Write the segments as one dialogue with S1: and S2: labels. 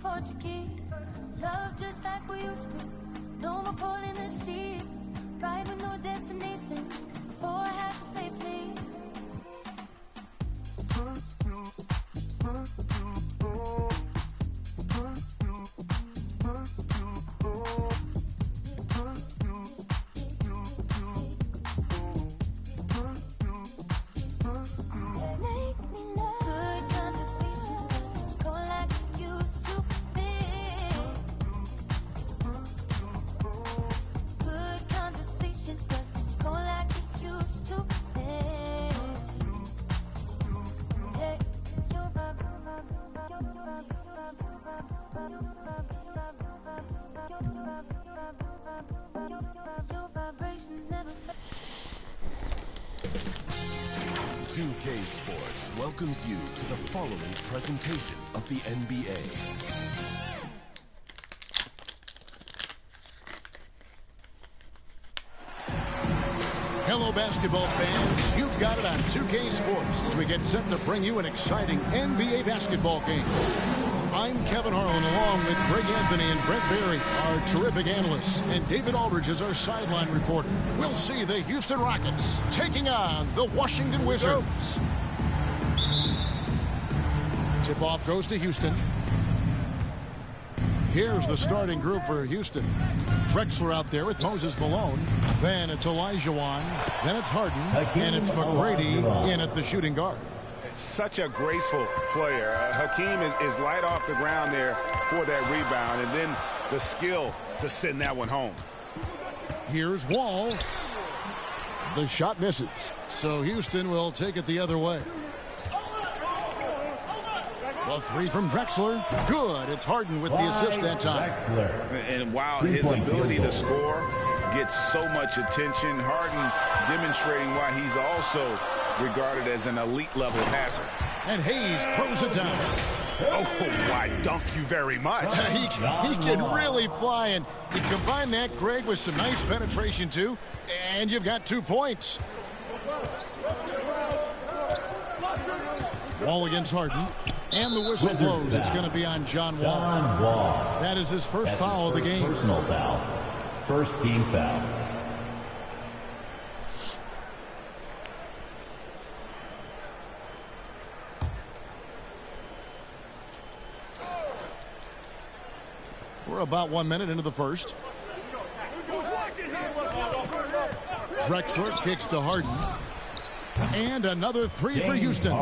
S1: Portuguese. Love just like we used to. No more pulling the sheets. Ride with no destination. Before I have to say please.
S2: .2K Sports welcomes you to the following presentation of the NBA.
S3: Hello, basketball fans. You've got it on 2K Sports as we get set to bring you an exciting NBA basketball game. I'm Kevin Harlan along with Greg Anthony and Brent Barry, our terrific analysts, and David Aldridge is our sideline reporter. We'll see the Houston Rockets taking on the Washington Wizards. Tip-off goes to Houston. Here's the starting group for Houston. Drexler out there with Moses Malone. Then it's Olajuwon. Then it's Harden. And it's McGrady in at the shooting guard.
S4: Such a graceful player. Hakeem is light off the ground there for that rebound, and then the skill to send that one home.
S3: Here's Wall. The shot misses, so Houston will take it the other way. A three from Drexler. Good. It's Harden with the assist that time.
S4: And while his ability to score gets so much attention, Harden demonstrating why he's also regarded as an elite level passer.
S3: And Hayes throws it down.
S4: Oh, why, dunk you very much.
S3: He can really fly, and you combine that, Greg, with some nice penetration too, and you've got 2 points. Wall against Harden, and the whistle blows. It's going to be on John Wall. That is his first foul of the game.
S5: Personal foul. First team foul.
S3: We're about 1 minute into the first. Drexler kicks to Harden. And another three for Houston.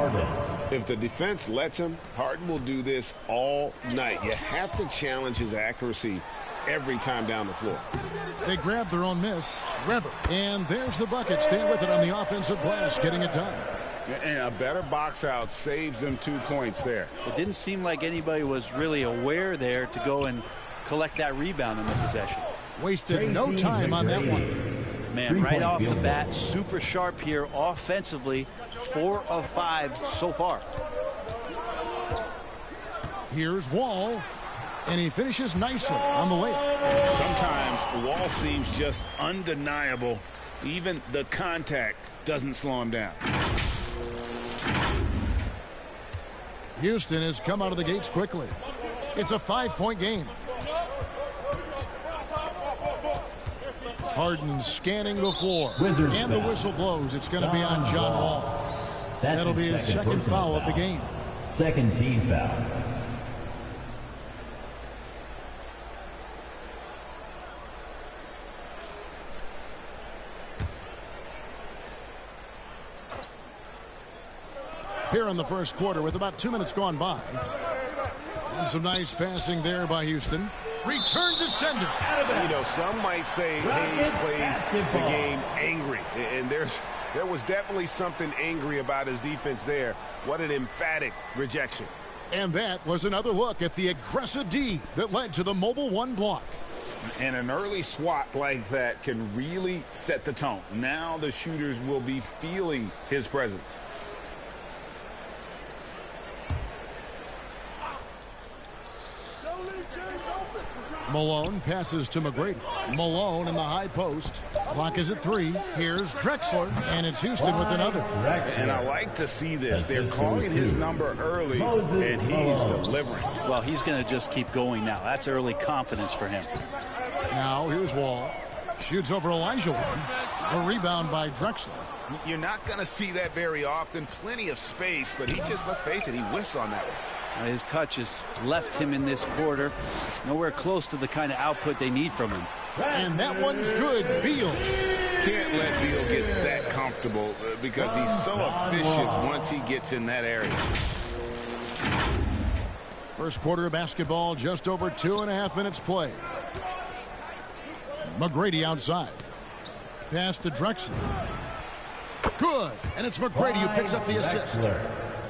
S4: If the defense lets him, Harden will do this all night. You have to challenge his accuracy every time down the floor.
S3: They grab their own miss. Weber. And there's the bucket. Stay with it on the offensive glass, getting it done.
S4: And a better box out saves them 2 points there.
S6: It didn't seem like anybody was really aware there to go and collect that rebound in the possession.
S3: Wasted no time on that one.
S6: Man, right off the bat, super sharp here offensively. 4 of 5 so far.
S3: Here's Wall, and he finishes nicely on the layup.
S4: Sometimes Wall seems just undeniable. Even the contact doesn't slow him down.
S3: Houston has come out of the gates quickly. It's a 5-point game. Harden scanning the floor. And the whistle blows. It's going to be on John Wall. That'll be his second foul of the game.
S5: Second team foul.
S3: Here in the first quarter with about 2 minutes gone by. And some nice passing there by Houston. Return to sender.
S4: You know, some might say Hayes plays the game angry. And there was definitely something angry about his defense there. What an emphatic rejection.
S3: And that was another look at the aggressive D that led to the Mobile 1 block.
S4: And an early swat like that can really set the tone. Now the shooters will be feeling his presence.
S7: Don't leave
S3: Malone passes to McGrady. Malone in the high post. Clock is at 3. Here's Drexler, and it's Houston with another.
S4: And I like to see this. They're calling his number early, and he's delivering.
S6: Well, he's going to just keep going now. That's early confidence for him.
S3: Now here's Wall. Shoots over Elijah one. A rebound by Drexler.
S4: You're not going to see that very often. Plenty of space, but he just, let's face it, he whiffs on that one.
S6: His touch has left him in this quarter. Nowhere close to the kind of output they need from him.
S3: And that one's good. Beal.
S4: Can't let Beal get that comfortable because he's so efficient once he gets in that area.
S3: First quarter of basketball, just over 2.5 minutes play. McGrady outside. Pass to Drexler. Good. And it's McGrady who picks up the assist.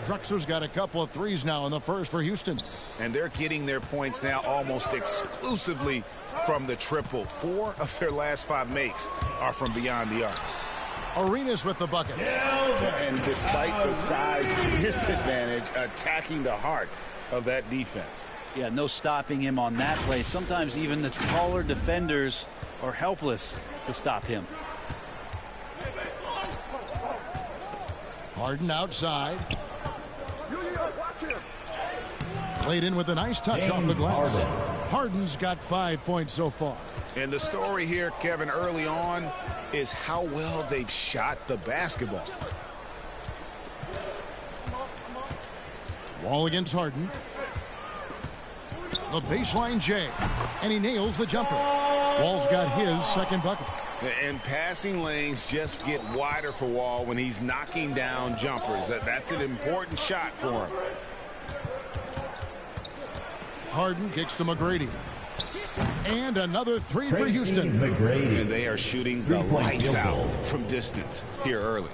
S3: Drexler's got a couple of threes now in the first for Houston.
S4: And they're getting their points now almost exclusively from the triple. 4 of their last 5 makes are from beyond the arc.
S3: Arenas with the bucket.
S4: And despite the size disadvantage, attacking the heart of that defense.
S6: Yeah, no stopping him on that play. Sometimes even the taller defenders are helpless to stop him.
S3: Harden outside. Played in with a nice touch off the glass. Harden's got 5 points so far.
S4: And the story here, Kevin, early on is how well they've shot the basketball.
S3: Wall against Harden. The baseline J. And he nails the jumper. Wall's got his second bucket.
S4: And passing lanes just get wider for Wall when he's knocking down jumpers. That's an important shot for him.
S3: Harden kicks to McGrady. And another three for Houston.
S4: And they are shooting the lights out from distance here early.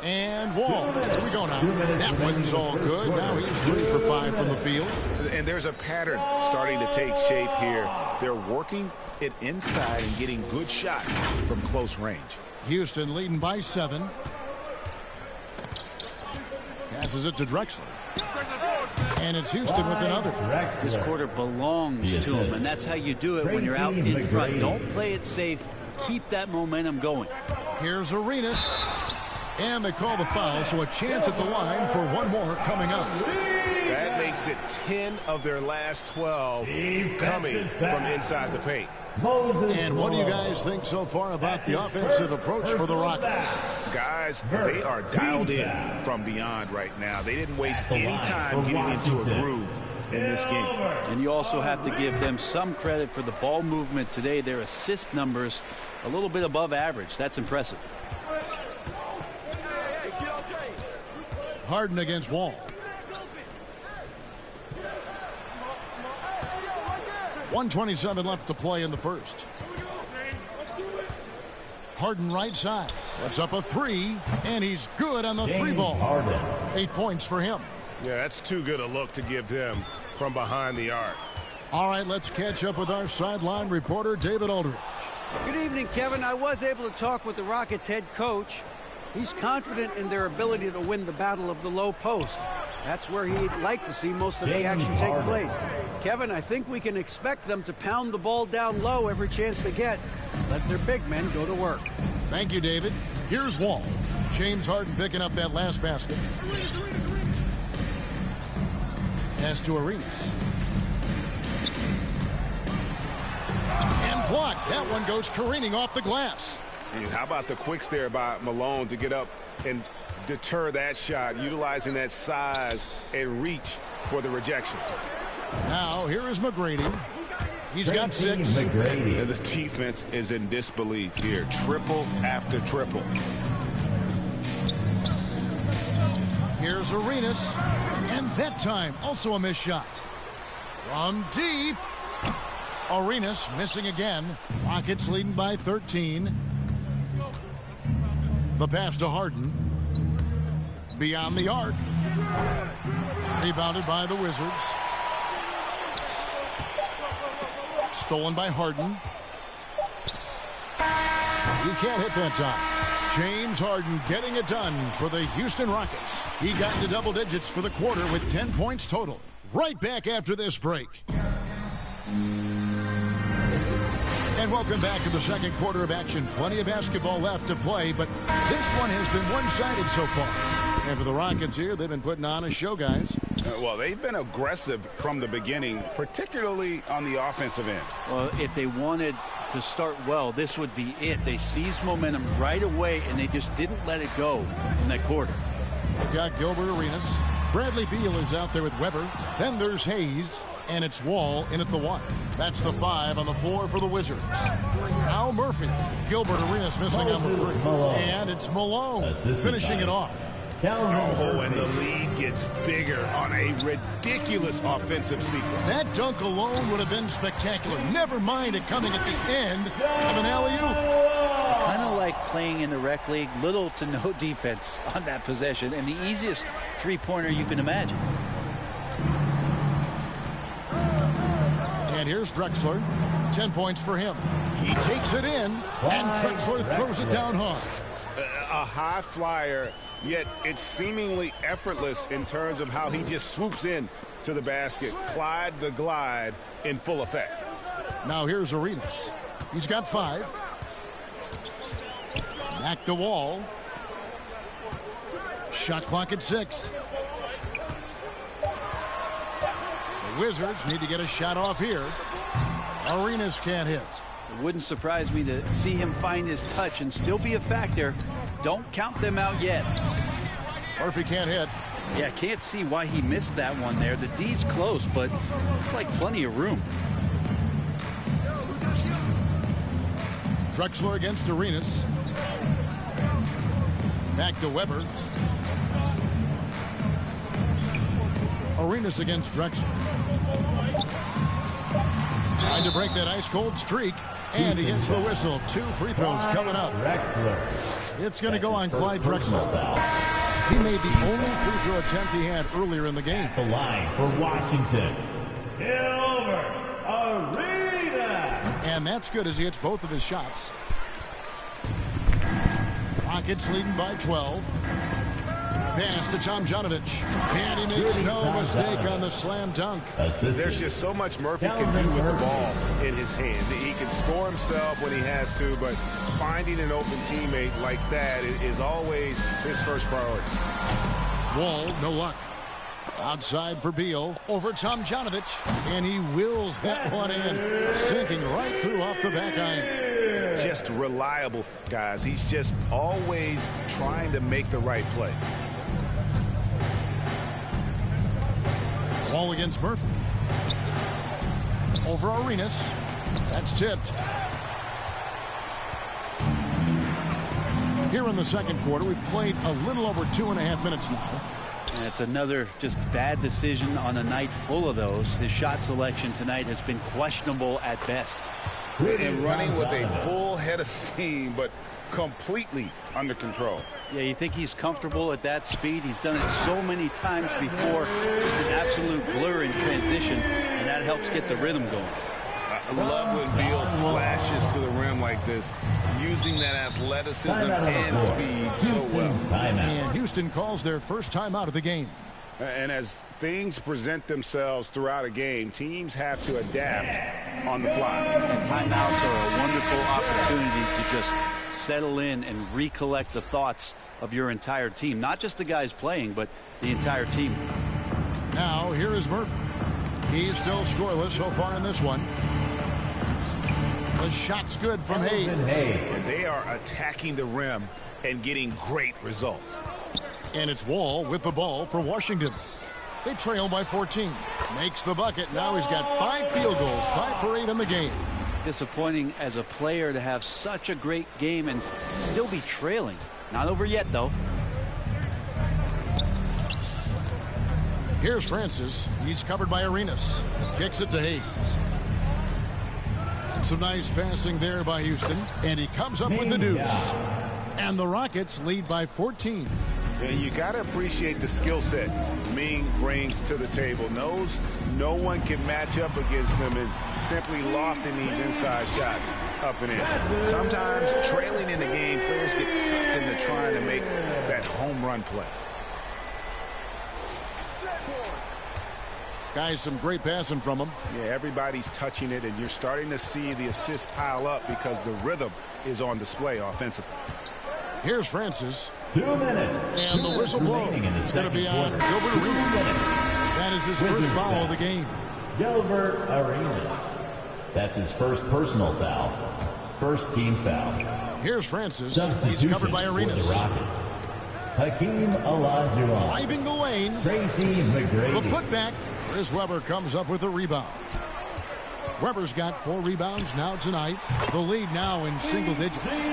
S3: And Wall. Here we go now. That one's all good. Now he's 3 for 5 from the field.
S4: And there's a pattern starting to take shape here. They're working it inside and getting good shots from close range.
S3: Houston leading by 7. Passes it to Drexler. And it's Houston with another.
S6: This quarter belongs to him, and that's how you do it when you're out in front. Don't play it safe. Keep that momentum going.
S3: Here's Arenas. And they call the foul, so a chance at the line for one more coming up.
S4: That makes it 10 of their last 12 coming from inside the paint.
S3: And what do you guys think so far about the offensive approach for the Rockets?
S4: Guys, they are dialed in from beyond right now. They didn't waste any time getting into a groove in this game.
S6: And you also have to give them some credit for the ball movement today. Their assist numbers a little bit above average. That's impressive.
S3: Harden against Wall. .127 left to play in the first. Harden right side. Puts up a 3, and he's good on the 3 ball. 8 points for him.
S4: Yeah, that's too good a look to give him from behind the arc.
S3: All right, let's catch up with our sideline reporter, David Aldridge.
S7: Good evening, Kevin. I was able to talk with the Rockets head coach. He's confident in their ability to win the battle of the low post. That's where he'd like to see most of the action take place. Kevin, I think we can expect them to pound the ball down low every chance they get. Let their big men go to work.
S3: Thank you, David. Here's Wall. James Harden picking up that last basket. Pass to Arenas. And blocked. That one goes careening off the glass.
S4: And how about the quicks there by Malone to get up and deter that shot, utilizing that size and reach for the rejection.
S3: Now, here is McGrady. He's got 6.
S4: And the defense is in disbelief here. Triple after triple.
S3: Here's Arenas. And that time, also a missed shot. From deep. Arenas missing again. Rockets leading by 13. The pass to Harden. Beyond the arc. Rebounded by the Wizards. Stolen by Harden. You can't hit that time. James Harden getting it done for the Houston Rockets. He got into double digits for the quarter with 10 points total. right back after this break. And welcome back to the second quarter of action. Plenty of basketball left to play, but this one has been one-sided so far. And for the Rockets here, they've been putting on a show, guys.
S4: Well, they've been aggressive from the beginning, particularly on the offensive end.
S6: Well, if they wanted to start well, this would be it. They seized momentum right away, and they just didn't let it go in that quarter.
S3: They've got Gilbert Arenas. Bradley Beal is out there with Weber. Then there's Hayes, and it's Wall in at the 1. That's the 5 on the floor for the Wizards. Now Murphy. Gilbert Arenas missing on the 3. And it's Malone finishing it off.
S4: Oh, and the lead gets bigger on a ridiculous offensive sequence.
S3: That dunk alone would have been spectacular. Never mind it coming at the end of an alley-oop.
S6: Kind of like playing in the rec league, little to no defense on that possession, and the easiest three-pointer you can imagine.
S3: And here's Drexler. 10 points for him. He takes it in, and Drexler throws it down hard.
S4: A high flyer, yet it's seemingly effortless in terms of how he just swoops in to the basket. Clyde the glide in full effect.
S3: Now here's Arenas. He's got 5. Back to Wall. Shot clock at 6. The Wizards need to get a shot off here. Arenas can't hit.
S6: It wouldn't surprise me to see him find his touch and still be a factor. Don't count them out yet.
S3: Murphy can't hit.
S6: Yeah, can't see why he missed that one there. The D's close, but looks like plenty of room.
S3: Drexler against Arenas. Back to Weber. Arenas against Drexler. Trying to break that ice-cold streak. And he gets the whistle. 2 free throws coming up. It's going to go on Clyde Drexler. He made the only free throw attempt he had earlier in the game.
S5: The line for Washington. Gilbert Arenas.
S3: And that's good as he hits both of his shots. Rockets leading by 12. Pass to Tomjanovich. And he makes no mistake on the slam dunk.
S4: There's just so much Murphy can do with the ball in his hands. He can score himself when he has to, but finding an open teammate like that is always his first priority.
S3: Wall, no luck. Outside for Beal. Over Tomjanovich. And he wills that one in. Sinking right through off the back iron.
S4: Just reliable, guys. He's just always trying to make the right play.
S3: Wall against Murphy. Over Arenas. That's tipped. Here in the second quarter, we've played a little over 2.5 minutes now.
S6: And it's another just bad decision on a night full of those. His shot selection tonight has been questionable at best.
S4: And running with a full head of steam, but completely under control.
S6: Yeah, you think he's comfortable at that speed? He's done it so many times before. Just an absolute blur in transition, and that helps get the rhythm going.
S4: I love when Beal slashes to the rim like this, using that athleticism and speed so well.
S3: And Houston calls their first timeout of the game.
S4: And as things present themselves throughout a game, teams have to adapt on the fly.
S6: And timeouts are a wonderful opportunity to just settle in and recollect the thoughts of your entire team. Not just the guys playing, but the entire team.
S3: Now, here is Murphy. He's still scoreless so far in this one. The shot's good from Hayes.
S4: And they are attacking the rim and getting great results.
S3: And it's Wall with the ball for Washington. They trail by 14. Makes the bucket. Now he's got 5 field goals, 5 for 8 in the game.
S6: Disappointing as a player to have such a great game and still be trailing. Not over yet, though.
S3: Here's Francis. He's covered by Arenas. Kicks it to Hayes. And some nice passing there by Houston. And he comes up with the deuce. And the Rockets lead by 14.
S4: And you got to appreciate the skill set Ming brings to the table. Knows no one can match up against him and simply lofting these inside shots up and in. Sometimes trailing in the game, players get sucked into trying to make that home run play.
S3: Guys, some great passing from him.
S4: Yeah, everybody's touching it, and you're starting to see the assists pile up because the rhythm is on display offensively.
S3: Here's Francis.
S5: 2 minutes.
S3: And the whistle blows. It's going to be on Gilbert Arenas. That is his first foul of the game.
S5: Gilbert Arenas. That's his first personal foul. First team foul.
S3: Here's Francis. He's covered by Arenas.
S5: For the Rockets. Hakeem Olajuwon.
S3: Driving the lane.
S5: Tracy McGrady.
S3: The putback. Chris Webber comes up with a rebound. Weber's got 4 rebounds now tonight. The lead now in single digits.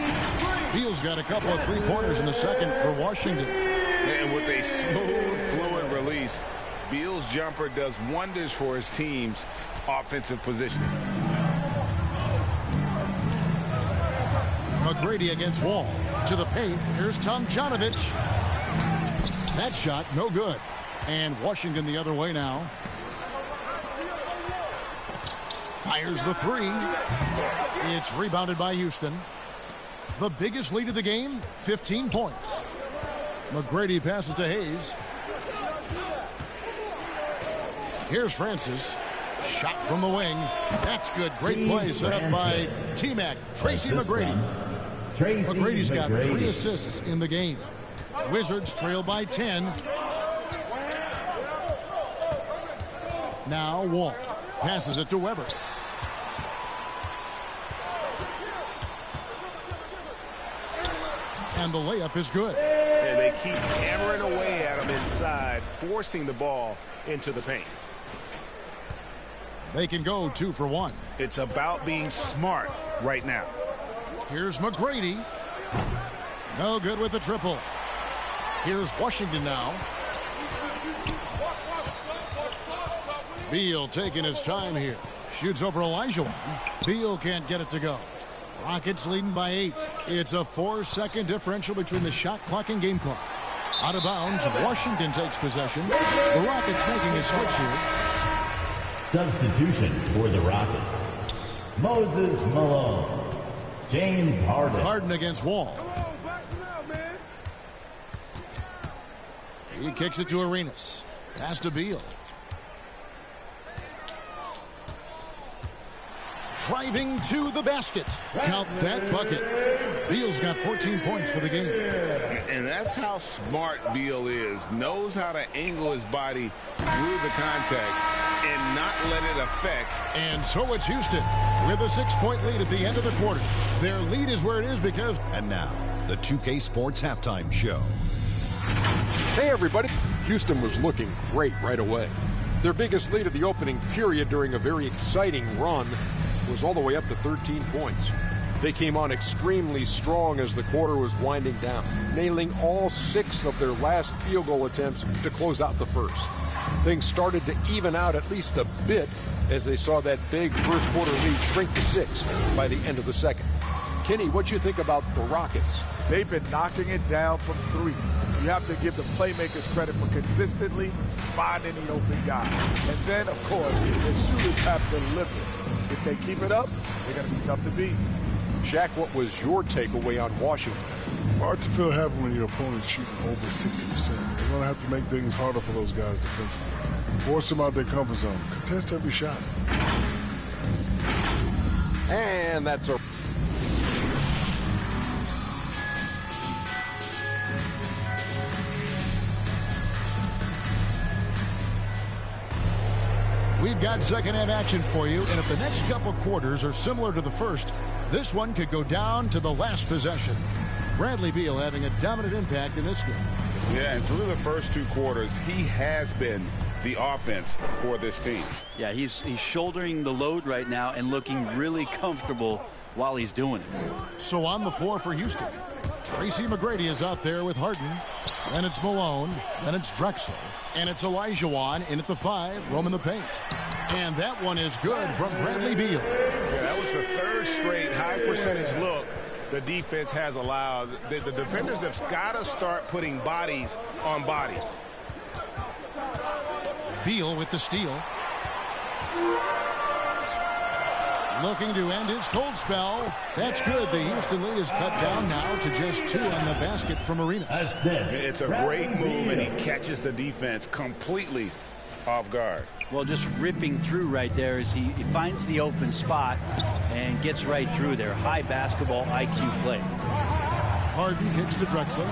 S3: Beal's got a couple of three-pointers in the second for Washington.
S4: And with a smooth, fluid release, Beal's jumper does wonders for his team's offensive positioning.
S3: McGrady against Wall. To the paint. Here's Tomjanovich. That shot, no good. And Washington the other way now. Fires the three. It's rebounded by Houston. The biggest lead of the game, 15 points. McGrady passes to Hayes. Here's Francis. Shot from the wing. That's good. Great play set up by T-Mac. Tracy McGrady. McGrady's got 3 assists in the game. Wizards trail by 10. Now Wall passes it to Weber. And the layup is good.
S4: And they keep hammering away at him inside, forcing the ball into the paint.
S3: They can go 2 for 1.
S4: It's about being smart right now.
S3: Here's McGrady. No good with the triple. Here's Washington now. Beal taking his time here. Shoots over Olajuwon. Beal can't get it to go. Rockets leading by 8. It's a 4-second differential between the shot clock and game clock. Out of bounds, Washington takes possession. The Rockets making a switch here.
S5: Substitution for the Rockets. Moses Malone. James Harden.
S3: Harden against Wall. He kicks it to Arenas. Pass to Beal. Driving to the basket. Count that bucket. Beal's got 14 points for the game.
S4: And that's how smart Beal is. Knows how to angle his body through the contact and not let it affect.
S3: And so it's Houston with a 6-point lead at the end of the quarter. Their lead is where it is because...
S8: And now, the 2K Sports Halftime Show.
S9: Hey, everybody. Houston was looking great right away. Their biggest lead of the opening period during a very exciting run was all the way up to 13 points. They came on extremely strong as the quarter was winding down, nailing all 6 of their last field goal attempts to close out the first. Things started to even out at least a bit as they saw that big first quarter lead shrink to 6 by the end of the second. Kenny, what you think about the Rockets?
S10: They've been knocking it down from 3. You have to give the playmakers credit for consistently finding the open guy. And then, of course, the shooters have to live it. If they keep it up, they're going to be tough to beat.
S9: Shaq, what was your takeaway on Washington?
S11: Hard to feel happy when your opponent's shooting over 60%. They're going to have to make things harder for those guys defensively. Force them out their comfort zone. Contest every shot.
S9: And that's a...
S3: We've got second half action for you, and if the next couple quarters are similar to the first, this one could go down to the last possession. Bradley Beal having a dominant impact in this game.
S4: Yeah, and through the first 2 quarters, he has been the offense for this team.
S6: Yeah, he's shouldering the load right now and looking really comfortable while he's doing it.
S3: So on the floor for Houston, Tracy McGrady is out there with Harden. Then it's Malone. Then it's Drexel. And it's Olajuwon in at the 5, roaming the paint. And that one is good from Bradley Beal.
S4: Yeah, that was the 3rd straight high percentage look the defense has allowed. The defenders have got to start putting bodies on bodies.
S3: Beal with the steal. Looking to end his cold spell. That's good. The Houston lead is cut down now to just 2 on the basket from Arenas.
S4: It's a great move, and he catches the defense completely off guard.
S6: Well, just ripping through right there as he finds the open spot and gets right through there. High basketball IQ play.
S3: Harden kicks to Drexler.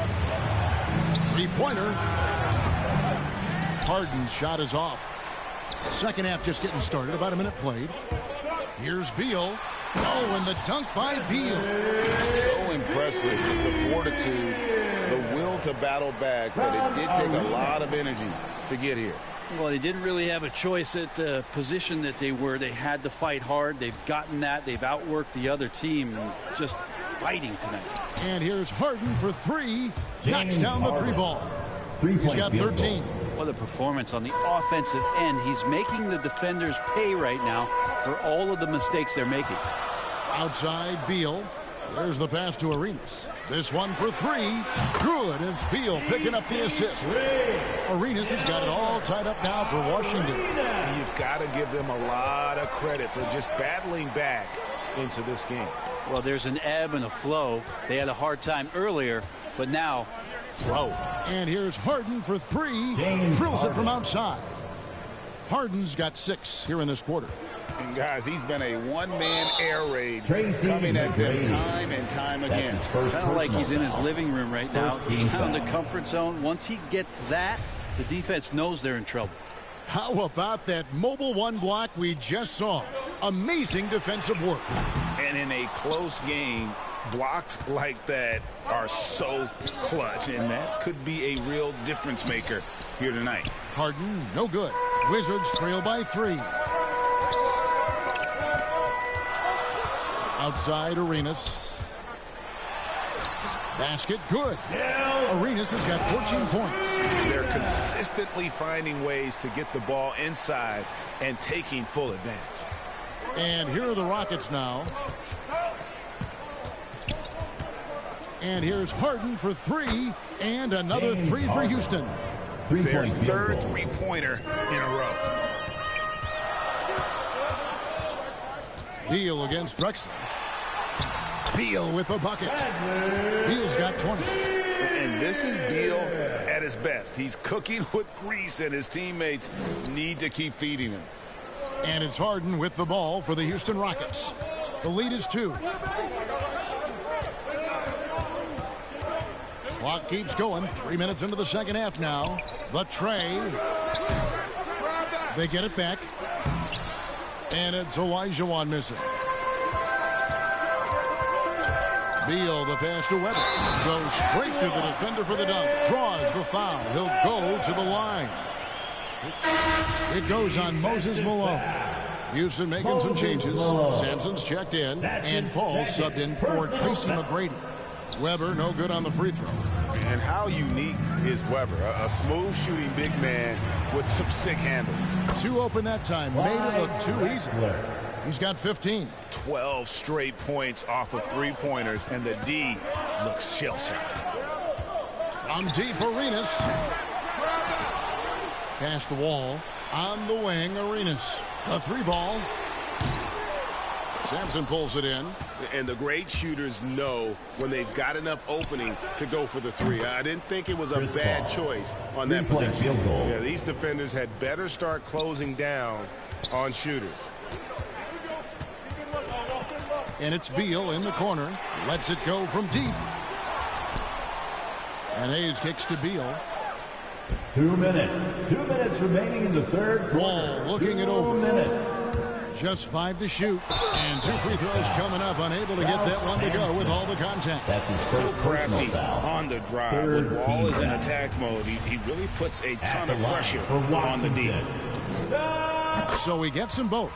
S3: Three-pointer. Harden's shot is off. Second half just getting started. About a minute played. Here's Beal. Oh, and the dunk by Beal.
S4: So impressive. The fortitude, the will to battle back, but it did take a lot of energy to get here.
S6: Well, they didn't really have a choice at the position that they were. They had to fight hard. They've gotten that. They've outworked the other team and just fighting tonight.
S3: And here's Harden for three. Knocks down the three ball. He's got 13.
S6: What a performance on the offensive end. He's making the defenders pay right now for all of the mistakes they're making.
S3: Outside Beal. There's the pass to Arenas. This one for three. Good. It's Beal picking up the assist. Arenas has got it all tied up now for Washington.
S4: You've got to give them a lot of credit for just battling back into this game.
S6: Well, there's an ebb and a flow. They had a hard time earlier, but now flow.
S3: And here's Harden for three. Drills it from outside. Harden's got 6 here in this quarter.
S4: And guys, he's been a one-man air raid coming at them time and time again.
S6: Kind of like he's in his living room right now. He's found the comfort zone. Once he gets that, the defense knows they're in trouble.
S3: How about that mobile one block we just saw? Amazing defensive work.
S4: And in a close game, blocks like that are so clutch, and that could be a real difference maker here tonight.
S3: Harden, no good. Wizards trail by 3. Outside Arenas. Basket, good. Arenas has got 14 points.
S4: They're consistently finding ways to get the ball inside and taking full advantage.
S3: And here are the Rockets now. And here's Harden for 3, and another 3 for Houston.
S4: Their third three-pointer in a row.
S3: Beal against Drexler. Beal with the bucket. Beal's got 20.
S4: And this is Beal at his best. He's cooking with grease, and his teammates need to keep feeding him.
S3: And it's Harden with the ball for the Houston Rockets. The lead is 2. Clock keeps going. 3 minutes into the second half now. The tray. They get it back. And it's Olajuwon missing. Beal, the pass to Weber. Goes straight to the defender for the dunk. Draws the foul. He'll go to the line. It goes on Moses Malone. Houston making some changes. Sampson's checked in. And Paul subbed in for Tracy McGrady. Weber, no good on the free throw.
S4: And how unique is Weber? A smooth shooting big man with some sick handles.
S3: 2 open that time. Made it look too easy. He's got 15.
S4: 12 straight points off of three-pointers, and the D looks shell-shocked.
S3: From deep, Arenas. Pass to Wall. On the wing, Arenas. A 3 ball. Sampson pulls it in.
S4: And the great shooters know when they've got enough opening to go for the 3. I didn't think it was a bad choice on that possession. Yeah, these defenders had better start closing down on shooters.
S3: And it's Beal in the corner. Lets it go from deep. And Hayes kicks to Beal.
S5: 2 minutes. 2 minutes remaining in the third.
S3: Wall looking it over.
S5: 2 minutes.
S3: Just 5 to shoot. And 2 free throws coming up. Unable to get that one to go with all the contact.
S5: That's his first personal foul.
S4: On the drive. When Wall is in attack mode, he really puts a ton of pressure on the D.
S3: So he gets them both.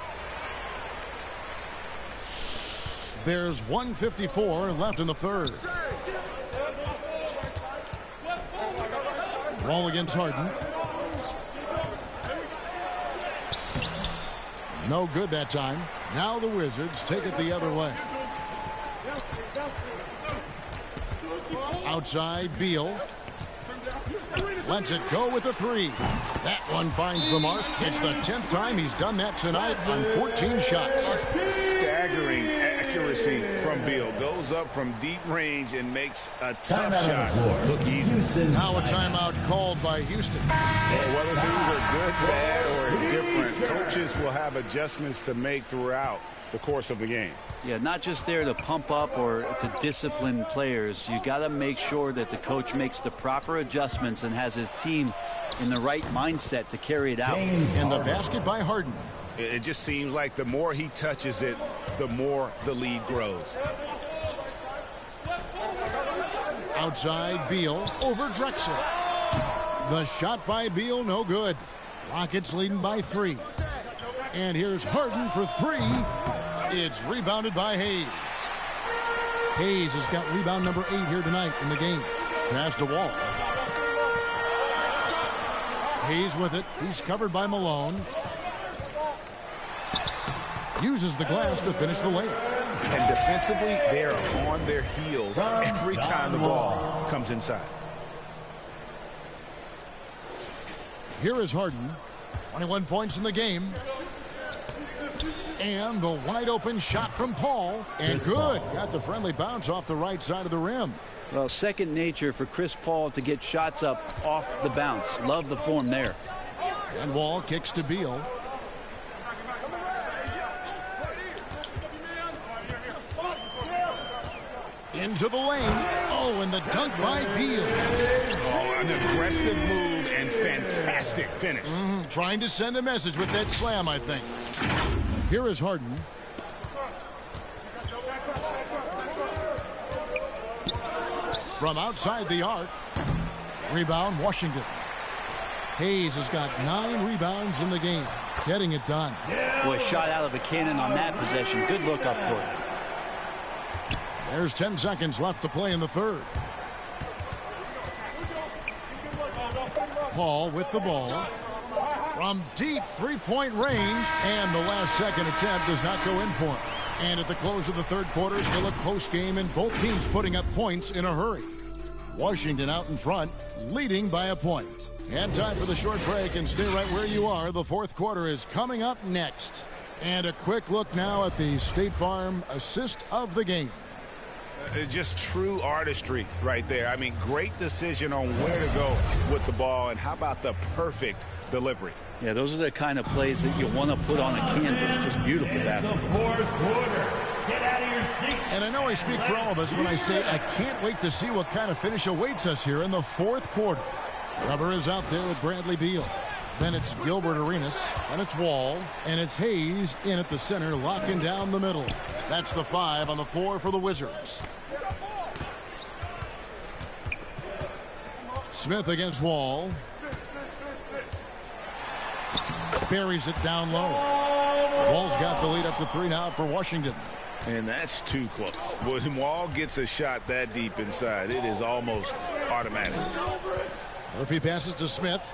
S3: There's 1:54 left in the third. Wall against Harden. No good that time. Now the Wizards take it the other way. Outside, Beal. Lets it go with a 3. That one finds the mark. It's the 10th time he's done that tonight on 14 shots.
S4: Staggering accuracy from Beal. Goes up from deep range and makes a tough shot look easy.
S3: Now a timeout called by Houston.
S4: Well, whether things are good, bad, or different, coaches will have adjustments to make throughout the course of the game.
S6: Yeah, not just there to pump up or to discipline players. You got to make sure that the coach makes the proper adjustments and has his team in the right mindset to carry it out.
S3: In the basket by Harden.
S4: It just seems like the more he touches it, the more the lead grows.
S3: Outside, Beal over Drexler. The shot by Beal, no good. Rockets leading by 3. And here's Harden for 3. It's rebounded by Hayes. Hayes has got rebound number 8 here tonight in the game. Pass to Wall. Hayes with it. He's covered by Malone. Uses the glass to finish the layup.
S4: And defensively, they're on their heels every time the ball comes inside.
S3: Here is Harden. 21 points in the game. And the wide open shot from Paul. And good. Got the friendly bounce off the right side of the rim.
S6: Well, second nature for Chris Paul to get shots up off the bounce. Love the form there.
S3: And Wall kicks to Beal. Into the lane. Oh, and the dunk by Beal.
S4: Oh, an aggressive move and fantastic finish.
S3: Trying to send a message with that slam, I think. Here is Harden. From outside the arc. Rebound, Washington. Hayes has got 9 rebounds in the game. Getting it done.
S6: Boy, shot out of a cannon on that possession. Good look up court.
S3: There's 10 seconds left to play in the third. Paul with the ball. From deep three-point range. And the last second attempt does not go in for him. And at the close of the third quarter, still a close game and both teams putting up points in a hurry. Washington out in front, leading by a point. And time for the short break, and stay right where you are. The fourth quarter is coming up next. And a quick look now at the State Farm assist of the game.
S4: Just true artistry right there. I mean, great decision on where to go with the ball, and how about the perfect delivery?
S6: Yeah, those are the kind of plays that you want to put on a canvas. Just beautiful basketball.
S5: Fourth quarter. Get out of your seat.
S3: And I know I speak for all of us when I say I can't wait to see what kind of finish awaits us here in the fourth quarter. Rubber is out there with Bradley Beal. Then it's Gilbert Arenas, and it's Wall, and it's Hayes in at the center, locking down the middle. That's the 5 on the floor for the Wizards. Smith against Wall. Buries it down low. Wall's got the lead up to 3 now for Washington.
S4: And that's too close. When Wall gets a shot that deep inside, it is almost automatic.
S3: Murphy passes to Smith.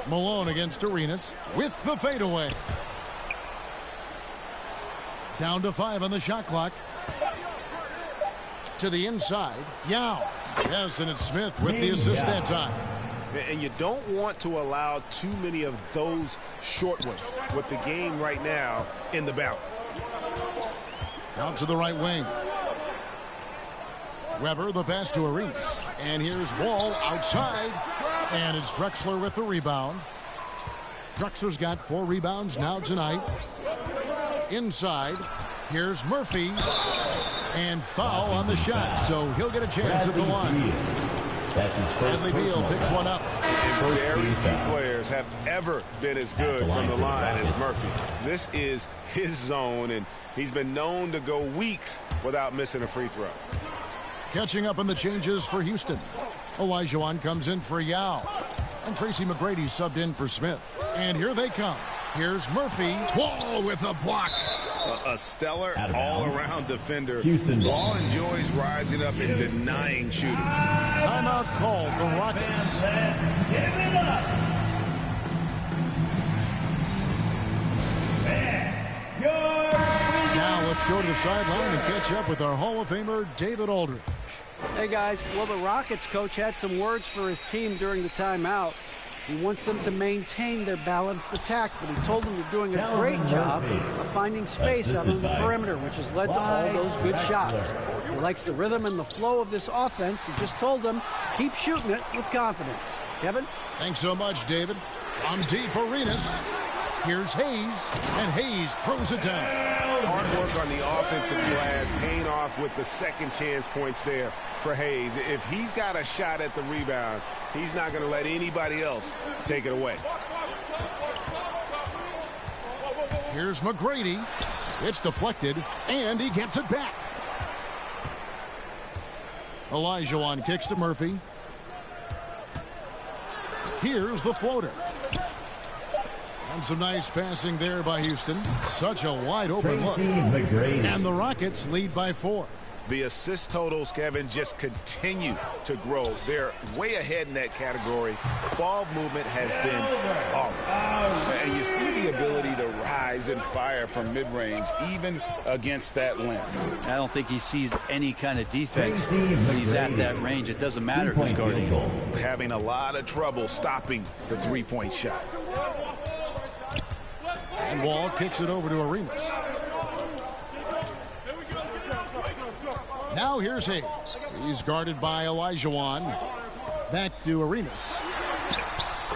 S3: Malone against Arenas with the fadeaway. Down to 5 on the shot clock. To the inside. Yao. Yes, and it's Smith with the assist that time.
S4: And you don't want to allow too many of those short ones with the game right now in the balance.
S3: Out to the right wing. Weber, the pass to Arenas. And here's Wall outside. And it's Drexler with the rebound. Drexler's got 4 rebounds now tonight. Inside. Here's Murphy. And foul on the shot. So he'll get a chance at the line.
S5: That's his first.
S3: Bradley Beal picks one up.
S4: And very few players have ever been as good from the line as Murphy. This is his zone, and he's been known to go weeks without missing a free throw.
S3: Catching up on the changes for Houston. Olajuwon comes in for Yao. And Tracy McGrady subbed in for Smith. And here they come. Here's Murphy. Wall with a block.
S4: A stellar all-around defender.
S5: Houston
S4: Wall enjoys rising up and denying shooters.
S3: Timeout called the Rockets.
S5: Give it up.
S3: Now let's go to the sideline and catch up with our Hall of Famer, David Aldridge.
S7: Hey, guys. Well, the Rockets coach had some words for his team during the timeout. He wants them to maintain their balanced attack, but he told them they're doing a great job of finding space out on the perimeter, which has led to all those good shots. He likes the rhythm and the flow of this offense. He just told them, keep shooting it with confidence. Kevin?
S3: Thanks so much, David. From deep arenas, here's Hayes, and Hayes throws it down.
S4: Hard work on the offensive glass, paying off with the second chance points there for Hayes. If he's got a shot at the rebound, he's not going to let anybody else take it away.
S3: Here's McGrady. It's deflected, and he gets it back. Olajuwon kicks to Murphy. Here's the floater. And some nice passing there by Houston. Such a wide open look. And the Rockets lead by 4.
S4: The assist totals, Kevin, just continue to grow. They're way ahead in that category. Ball movement has been flawless. And you see the ability to rise and fire from mid-range, even against that length.
S6: I don't think he sees any kind of defense when he's at that range. It doesn't matter who's guarding him.
S4: Having a lot of trouble stopping the three-point shot.
S3: And Wall kicks it over to Arenas. Now here's Hayes. He's guarded by Olajuwon. Back to Arenas.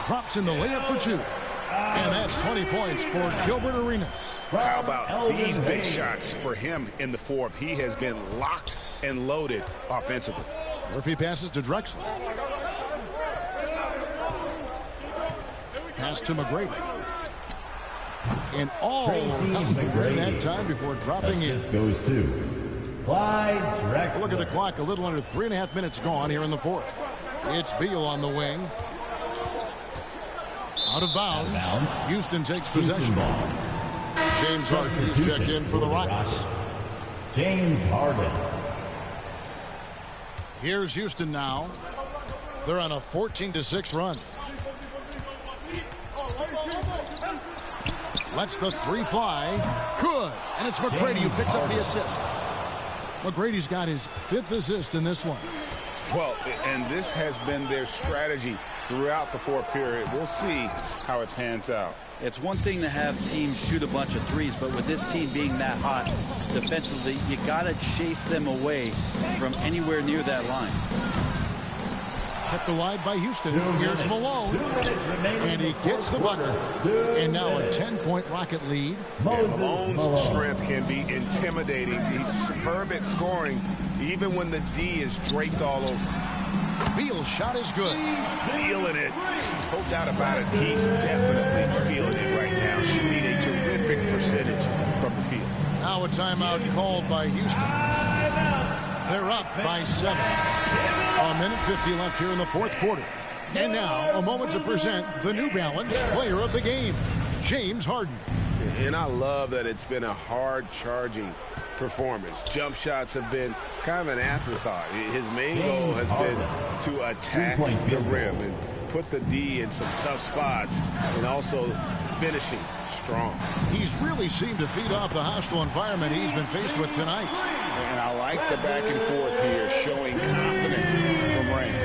S3: Drops in the layup for 2. And that's 20 points for Gilbert Arenas.
S4: How about these big shots for him in the fourth? He has been locked and loaded offensively.
S3: Murphy passes to Drexler. Pass to McGrady. And all that time before dropping in.
S5: Goes to Clyde Drexler.
S3: Look at the clock. A little under 3.5 minutes gone here in the fourth. It's Beal on the wing. Out of bounds. Houston takes possession. James Harden is checked in for the Rockets.
S5: James Harden.
S3: Here's Houston now. They're on a 14-6 run. Lets the 3 fly. Good. And it's McGrady who picks up the assist. McGrady's got his 5th assist in this one.
S4: Well, and this has been their strategy throughout the fourth period. We'll see how it pans out.
S6: It's one thing to have teams shoot a bunch of threes, but with this team being that hot defensively, you got to chase them away from anywhere near that line.
S3: Kept alive by Houston. Here's Malone. And he gets the bucket. And now a 10-point Rocket lead.
S4: Malone's strength can be intimidating. He's superb at scoring, even when the D is draped all over.
S3: Beal's shot is good.
S4: Feeling it. No doubt about it. He's definitely feeling it right now. Shooting a terrific percentage from the field.
S3: Now a timeout called by Houston. They're up by 7. A minute 50 left here in the fourth quarter. And now a moment to present the New Balance player of the game, James Harden.
S4: And I love that it's been a hard-charging performance. Jump shots have been kind of an afterthought. His main goal has been to attack the rim and put the D in some tough spots and also finishing strong.
S3: He's really seemed to feed off the hostile environment he's been faced with tonight.
S4: And I like the back and forth here, showing confidence from range.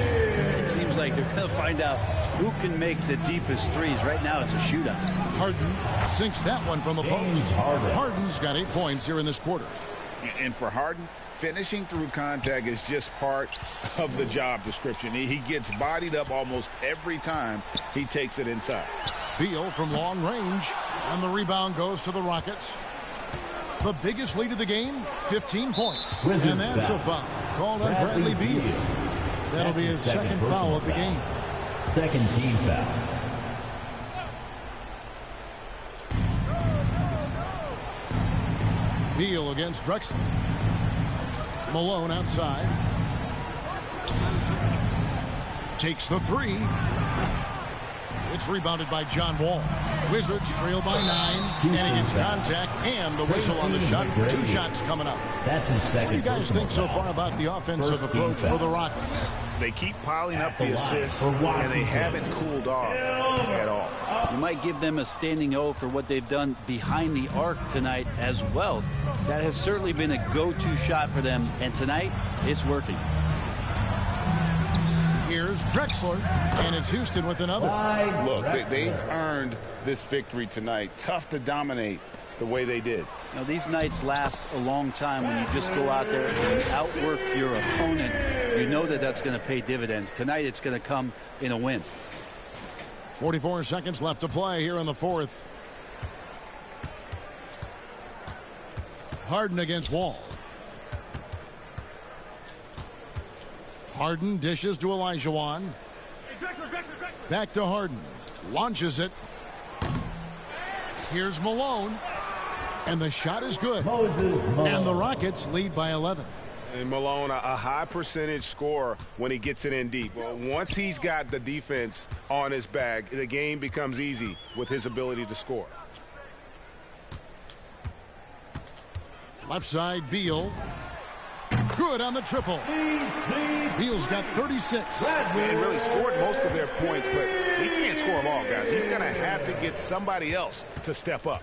S6: It seems like they're going to find out who can make the deepest threes. Right now it's a shootout.
S3: Harden sinks that one from the post. Harden's got 8 points here in this quarter.
S4: And for Harden, finishing through contact is just part of the job description. He gets bodied up almost every time he takes it inside.
S3: Beal from long range, and the rebound goes to the Rockets. The biggest lead of the game, 15 points. And that's a foul called on Bradley Beal. That'll be his second foul of the game.
S5: Second team foul.
S3: Beal against Drexler. Malone outside. Takes the 3. It's rebounded by John Wall. Wizards trail by 9. And he gets contact and the whistle on the shot. 2 shots coming up.
S5: That's his second.
S3: What do you guys think so far about the offensive approach for the Rockets?
S4: They keep piling up the assists, and they haven't cooled off at all.
S6: You might give them a standing O for what they've done behind the arc tonight as well. That has certainly been a go-to shot for them, and tonight, it's working.
S3: Here's Drexler, and it's Houston with another.
S4: Look, they've earned this victory tonight. Tough to dominate the way they did.
S6: Now, these nights last a long time when you just go out there and outwork your opponent. You know that that's going to pay dividends. Tonight, it's going to come in a win.
S3: 44 seconds left to play here in the fourth. Harden against Wall. Harden dishes to Olajuwon. Back to Harden. Launches it. Here's Malone. And the shot is good. And the Rockets lead by 11.
S4: And Malone, a high percentage scorer when he gets it in deep. Well, once he's got the defense on his back, the game becomes easy with his ability to score.
S3: Left side, Beal. Good on the triple. Beal's got 36.
S4: And really scored most of their points, but he can't score them all, guys. He's going to have to get somebody else to step up.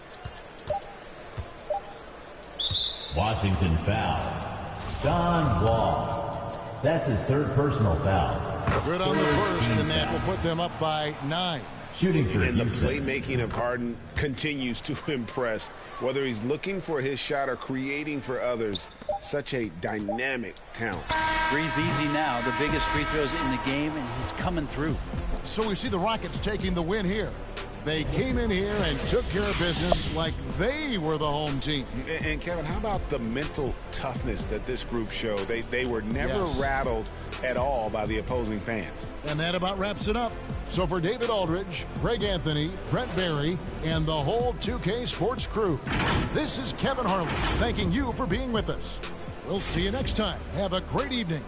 S5: Washington foul. John Wall. That's his third personal foul.
S3: Good on the first, and that will put them up by 9.
S5: Shooting for
S4: And the
S5: Houston.
S4: playmaking of Harden continues to impress. Whether he's looking for his shot or creating for others, such a dynamic talent.
S6: Breathe easy now. The biggest free throws in the game, and he's coming through.
S3: So we see the Rockets taking the win here. They came in here and took care of business like they were the home team.
S4: And Kevin, how about the mental toughness that this group showed? They were never rattled at all by the opposing fans.
S3: And that about wraps it up. So for David Aldridge, Greg Anthony, Brent Barry, and the whole 2K Sports crew, this is Kevin Harlan thanking you for being with us. We'll see you next time. Have a great evening.